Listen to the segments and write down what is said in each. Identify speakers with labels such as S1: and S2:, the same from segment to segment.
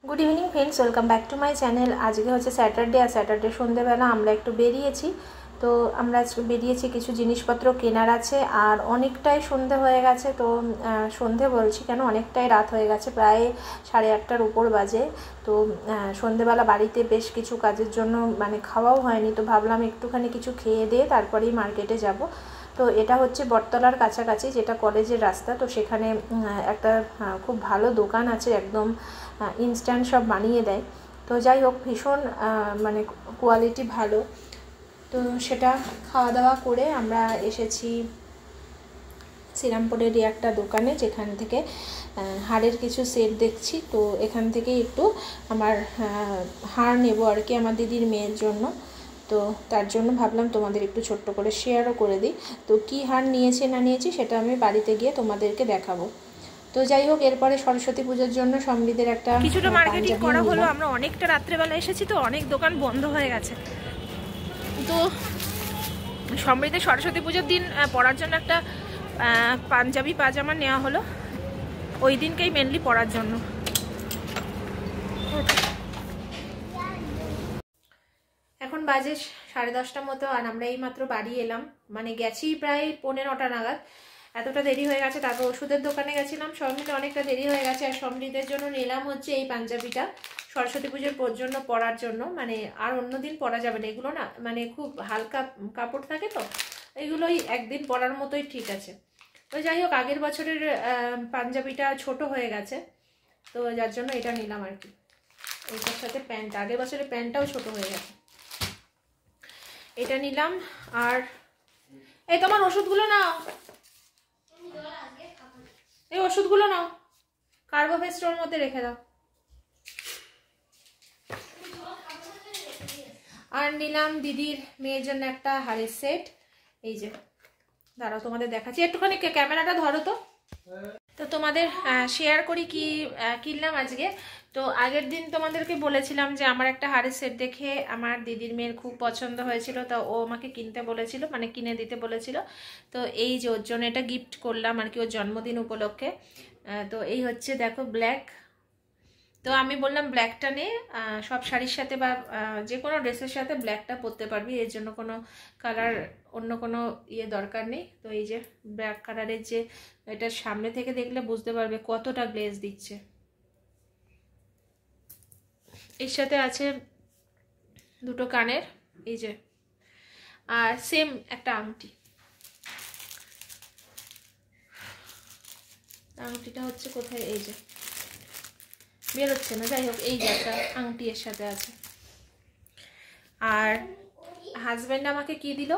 S1: Good evening friends, welcome back to my channel. আজকে হচ্ছে Saturday, আর Saturday সন্ধ্যেবেলা আমরা একটু বেরিয়েছি। তো আমরা বেরিয়েছি, কিছু জিনিসপত্র কেনার আছে, আর অনেকটাই সন্ধে হয়ে গেছে। তো সন্ধে বলছি কেন, অনেকটাই রাত হয়ে গেছে, প্রায় 8:30-র উপর বাজে। তো সন্ধেবেলা বাড়িতে বেশ কিছু কাজের জন্য খাওয়াও হয়নি, তো ভাবলাম একটুখানি কিছু খেয়ে দিয়ে তারপরেই মার্কেটে যাব। তো এটা হচ্ছে বটতলার কাছাকাছি, যেটা কলেজের রাস্তা। তো সেখানে একটা খুব ভালো দোকান আছে, একদম ইনস্ট্যান্ট সব বানিয়ে দেয়। তো যাই হোক, ভীষণ কোয়ালিটি ভালো। তো সেটা খাওয়া দাওয়া করে আমরা এসেছি শ্রীরামপুরেরই একটা দোকানে, যেখান থেকে হাড়ের কিছু সেট দেখছি। তো এখান থেকে একটু আমার হাড় নেবো আর কি, আমার দিদির মেয়ের জন্য। তো তার জন্য ভাবলাম তোমাদের একটু ছোট্ট করে শেয়ারও করে দিই। তো কী হার নিয়েছি না নিয়েছি সেটা আমি বাড়িতে গিয়ে তোমাদেরকে দেখাবো। তো যাই হোক, এরপরে সরস্বতী পুজোর জন্য সমৃদ্ধের একটা
S2: কিছুটা মার্কেটিং করা হলো। আমরা অনেকটা রাত্রেবেলা এসেছি, তো অনেক দোকান বন্ধ হয়ে গেছে। তো সমৃদ্ধের সরস্বতী পুজোর দিন পরার জন্য একটা পাঞ্জাবি পাজামা নেওয়া হলো, ওই দিনকেই মেনলি পরার জন্য।
S1: এখন বাজে 10:30 মতো, আর আমরা এইমাত্র বাড়ি এলাম, গেছি প্রায় 9:45 নাগাদ। এতটা দেরি হয়ে গেছে। তারপর ওষুধের দোকানে গেছিলাম, সব মিলে অনেকটা দেরি হয়ে গেছে। আর সমৃদ্ধের জন্য নিলাম হচ্ছে এই পাঞ্জাবিটা, সরস্বতী পুজোর জন্য পরার জন্য। আর অন্যদিন পরা যাবে না এগুলো, না খুব হালকা কাপড় থাকে, তো এগুলোই একদিন পরার মতোই ঠিক আছে। তো যাই হোক, আগের বছরের পাঞ্জাবিটা ছোট হয়ে গেছে, তো যার জন্য এটা নিলাম আর কি। এটার সাথে প্যান্ট, আগের বছরের প্যান্টটাও ছোট হয়ে গেছে, এটা নিলাম। আর এই তোমার ওষুধগুলো নাও, এই ওষুধগুলো নাও, কার্বোভেস্টর মধ্যে রেখে দাও। আর নিলাম দিদির মেয়ের জন্য একটা হাড়ের সেট, এই যে দাঁড়াও তোমাদের দেখাচ্ছি, একটুখানি ক্যামেরাটা ধরো তো। তো তোমাদের শেয়ার করি কি কিনলাম আজকে। তো আগের দিন তোমাদেরকে বলেছিলাম যে আমার একটা হাড়ের সেট দেখে আমার দিদির মেয়ের খুব পছন্দ হয়েছিল, তো ও আমাকে কিনতে বলেছিল, কিনে দিতে বলেছিল। তো এই যে ওর জন্য এটা গিফট করলাম আর কি, ওর জন্মদিন উপলক্ষে। তো এই হচ্ছে দেখো ব্ল্যাক। তো আমি বললাম ব্ল্যাকটা নে, সব শাড়ির সাথে বা যে কোনো ড্রেসের সাথে ব্ল্যাকটা পরতে পারবি, এর জন্য কোনো কালার অন্য কোনো দরকার নেই। তো এই যে ব্ল্যাক কালারের, যে এটা সামনে থেকে দেখলে বুঝতে পারবে কতটা গ্লেজ দিচ্ছে। এর সাথে আছে দুটো কানের, এই যে, আর সেম একটা আংটি। আংটিটা হচ্ছে কোথায়, এই যে বেরোচ্ছে না, যাই হোক এই যে একটা আংটি এর সাথে আছে। আর হাজব্যান্ড আমাকে কি দিল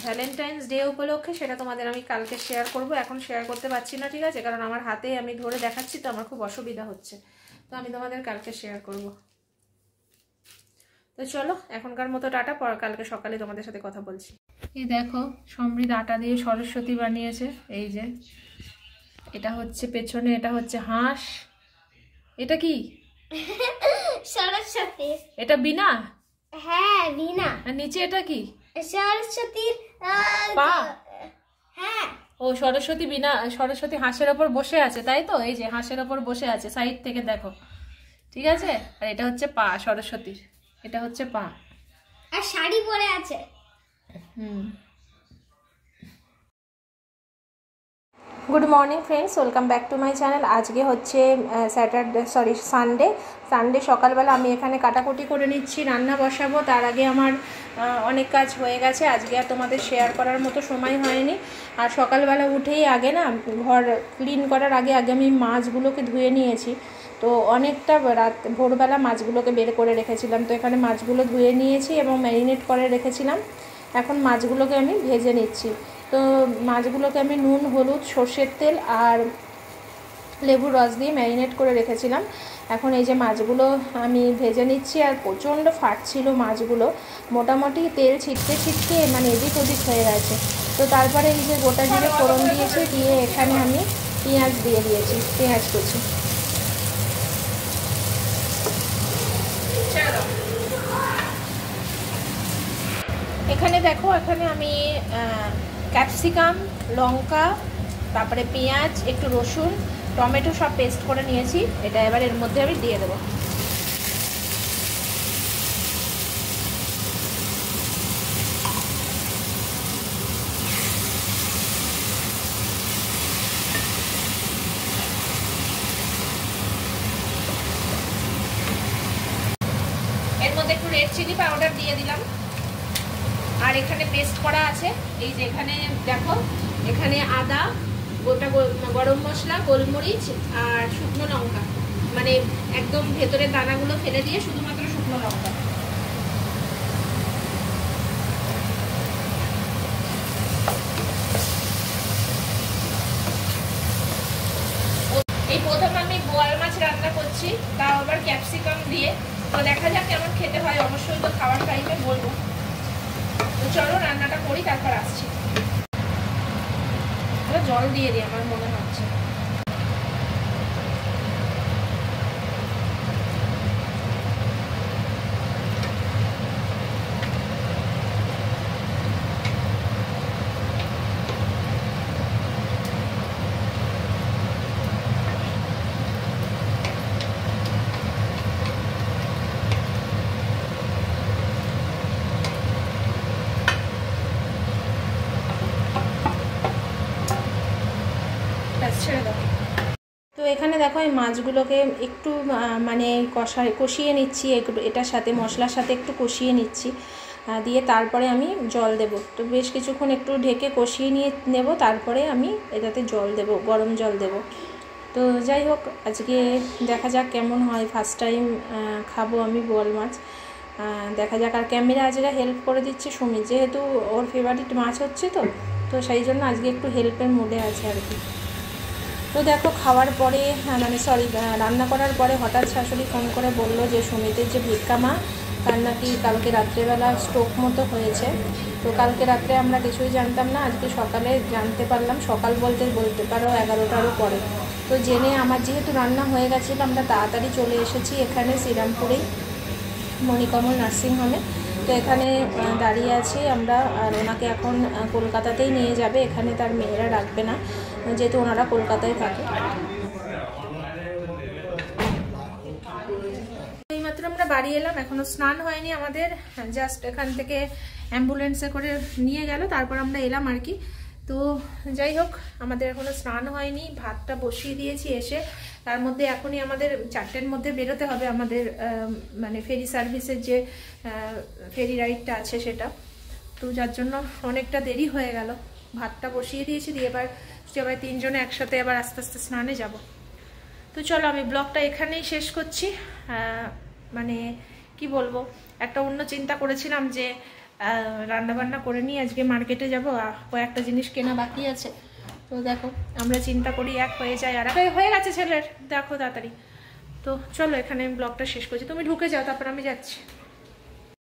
S1: ভ্যালেন্টাইন্স ডে উপলক্ষে, সেটা তোমাদের আমি কালকে শেয়ার করব, এখন শেয়ার করতে পারছি না, ঠিক আছে, কারণ আমার হাতে আমি ধরে দেখাচ্ছি, তো আমার খুব অসুবিধা হচ্ছে। তো আমি তোমাদের কালকে শেয়ার করব। তো চলো এখনকার মতো টাটা, পর কালকে সকালে তোমাদের সাথে কথা বলছি। এই দেখো সমৃদ্ধ আটা দিয়ে সরস্বতী বানিয়েছে, এই যে এটা হচ্ছে পেছনে, এটা হচ্ছে হাঁস, এটা কি
S3: সরস্বতী,
S1: এটা বিনা,
S3: হ্যাঁ বিনা।
S1: আর নিচে এটা কি
S3: সরস্বতীর
S1: পা,
S3: হ্যাঁ।
S1: ও সরস্বতী বিনা, সরস্বতী হাঁসের ওপর বসে আছে, তাই তো, এই যে হাঁসের ওপর বসে আছে সাইড থেকে দেখো, ঠিক আছে। আর এটা হচ্ছে পা সরস্বতীর, এটা হচ্ছে পা,
S3: আর শাড়ি পরে আছে।
S1: Good morning friends, welcome back to my channel. আজকে হচ্ছে সানডে সকালবেলা আমি এখানে কাটাকুটি করে নিচ্ছি, রান্না বসাবো। তার আগে আমার অনেক কাজ হয়ে গেছে, আজকে আর তোমাদের শেয়ার করার মতো সময় হয়নি। আর সকালবেলা উঠেই আগে না, ঘর ক্লিন করার আগে আমি মাছগুলোকে ধুয়ে নিয়েছি। তো অনেকটা ভোরবেলা মাছগুলোকে বের করে রেখেছিলাম, তো এখানে মাছগুলো ধুয়ে নিয়েছি এবং ম্যারিনেট করে রেখেছিলাম। এখন মাছগুলোকে আমি ভেজে নিচ্ছি। তো মাছগুলোকে আমি নুন, হলুদ, সর্ষের তেল আর লেবুর রস দিয়ে ম্যারিনেট করে রেখেছিলাম। এখন এই যে মাছগুলো আমি ভেজে নিচ্ছি, আর প্রচণ্ড ফাটছিল মাছগুলো, মোটামুটি তেল ছিটকে এদিক ওদিক হয়ে গেছে। তো তারপরে এই যে গোটা জিরে ফোড়ন দিয়েছি, দিয়ে এখানে আমি পেঁয়াজ দিয়ে দিয়েছি, পেঁয়াজ কুচি। এখানে দেখো, এখানে আমি ক্যাপসিকাম, লঙ্কা, তারপরে পেঁয়াজ, একটু রসুন টমেটো সব পেস্ট করে নিয়েছি, এটা এবার এর মধ্যে আমি দিয়ে দেবো। এর মধ্যে একটু রেড চিলি পাউডার দিয়ে দিলাম। আর এখানে পেস্ট করা আছে, এই যে এখানে দেখো, এখানে আদা, গোটা গরম মশলা, গোলমরিচ আর শুকনো লঙ্কা, মানে একদম ভেতরের দানাগুলো ফেলে দিয়ে শুধুমাত্র শুকনো লঙ্কা। এই প্রথম আমি বোয়াল মাছ রান্না করছি, তাও আবার ক্যাপসিকাম দিয়ে। তো দেখা যাক কেমন খেতে হয়, অবশ্যই তো খাওয়ার টাইমে বলবো। তো চলো রান্নাটা করি, তারপর আসছি। জল দিয়ে দিই আমার মনে হচ্ছে। তো এখানে দেখো এই মাছগুলোকে একটু মানে কষিয়ে নিচ্ছি, এটার সাথে মশলার সাথে একটু কষিয়ে নিচ্ছি, দিয়ে তারপরে আমি জল দেব। তো বেশ কিছুক্ষণ একটু ঢেকে কষিয়ে নিয়ে নেব, তারপরে আমি এটাতে জল দেব, গরম জল দেব। তো যাই হোক, আজকে দেখা যাক কেমন হয়, ফার্স্ট টাইম খাবো আমি বোয়াল মাছ, দেখা যাক। আর ক্যামেরা আজকে হেল্প করে দিচ্ছে সুমি, যেহেতু ওর ফেভারিট মাছ হচ্ছে, তো সেই জন্য আজকে একটু হেল্পের মুডে আছে আর কি। তো দেখো খাওয়ার পরে মানে রান্না করার পরে হঠাৎ শাশুড়ি ফোন করে বলল যে সুমিতের যে ভিক্ষা মা, তার নাকি কালকে রাত্রেবেলা স্ট্রোক মতো হয়েছে। তো কালকে রাত্রে আমরা কিছুই জানতাম না, আজকে সকালে জানতে পারলাম। সকাল বলতে পারো 11টারও পরে। তো জেনে আমার যেহেতু রান্না হয়ে গেছিলো, আমরা তাড়াতাড়ি চলে এসেছি এখানে শ্রীরামপুরেই মণিকমল নার্সিংহোমে। তো এখানে দাঁড়িয়ে আছি আমরা, আর ওনাকে এখন কলকাতাতেই নিয়ে যাবে, এখানে তার মেয়েরা রাখবে না, যেহেতু ওনারা কলকাতায় থাকে। এইমাত্র আমরা বাড়ি এলাম, এখনও স্নান হয়নি আমাদের, জাস্ট এখান থেকে অ্যাম্বুলেন্সে করে নিয়ে গেল, তারপর আমরা এলাম আর কি। তো যাই হোক, আমাদের এখনও স্নান হয়নি, ভাতটা বসিয়ে দিয়েছি এসে। তার মধ্যে এখনই আমাদের 4টের মধ্যে বেরোতে হবে, আমাদের মানে ফেরি সার্ভিসের যে ফেরি রাইডটা আছে সেটা। তো যার জন্য অনেকটা দেরি হয়ে গেল। ভাতটা বসিয়ে দিয়েছি, দিয়ে এবার সবাই 3 জনে একসাথে এবার আস্তে আস্তে স্নানে যাব। তো চলো আমি ব্লগটা এখানেই শেষ করছি। মানে কি বলবো, একটা অন্য চিন্তা করেছিলাম যে রান্নাবান্না করে নিয়ে আজকে মার্কেটে যাব, কয়েকটা জিনিস কেনা বাকি আছে। তো দেখো, আমরা চিন্তা করি এক হয়ে যায়, আর হয়ে গেছে ছেলের, দেখো তাড়াতাড়ি। তো চলো এখানে ব্লগটা শেষ করছি, তুমি ঢুকে যাও, তারপর আমি যাচ্ছি।